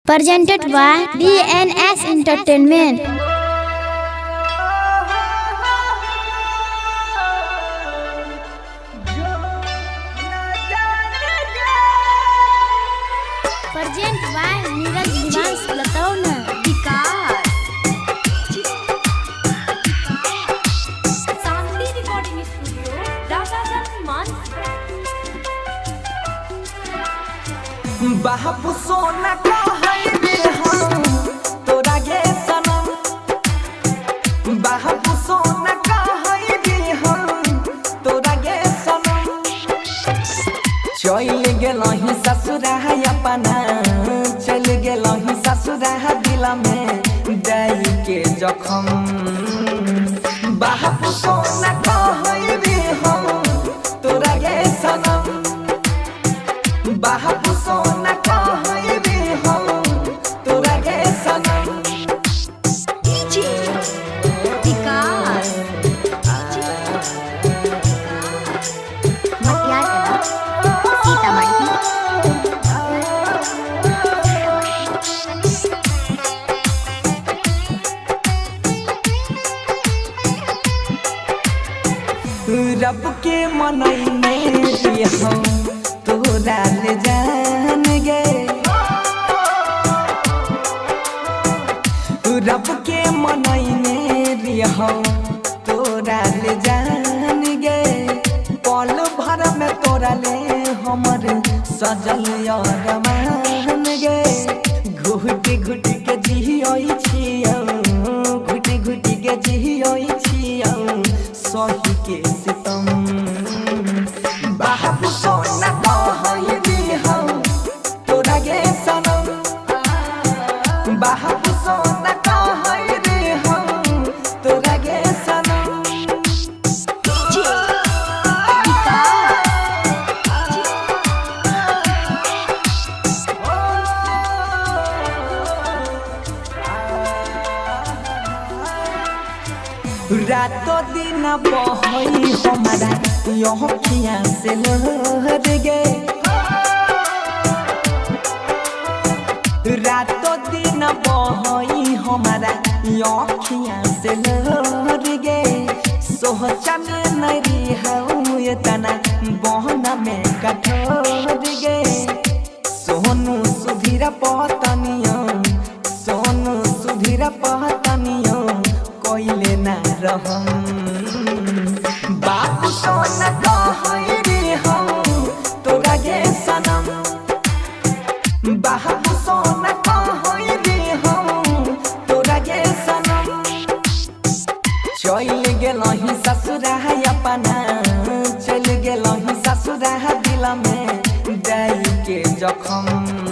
Presented by DNS Entertainment. Present by Niraj Divans Latona. बापू सोना कहई रे हम तोरा गे सनम। बापू सोना कहई रे हम तोरा गे सनम। चल गेलही ससुरा अपना, चल गेलही ससुरा दिल में दई के जखम। बापू सोना कहई रे हम तोरा गे सनम। बापू सोना कहई रे हम तोरा गे सनम। रब के मनैने हम तोरा ले जान गे। रब के मनैने हम तोरा ले जान गे। पल भर में तोरा ले हमर सजल अरमान गे। घुटी घुटी के जियोई छियौ, घुटी घुटी के जियोई छियौ सही के सितम। बापू सोना कहई रे हम तोरा गे सनम। बापू सोना कहई रे हम तोरा गे सनम। रातों दिन बहई हमारा अखिया से लहर गे। रातों दिन बहई हमारा अखिया से लहर गे। सोचन नहीं हूँ ये तना बहना में कठोर गे। सोनू सुधीर पतनियो, सोनू सुधीर पतनियो कोइले ना रहम। बापू सोना कहई रे हम तोरा गे सनम। बापू सोना कहई रे हम तोरा गे सनम। चल गेलही ससुरा अपना, चल गेलही ससुरा दिल में दई के जखम।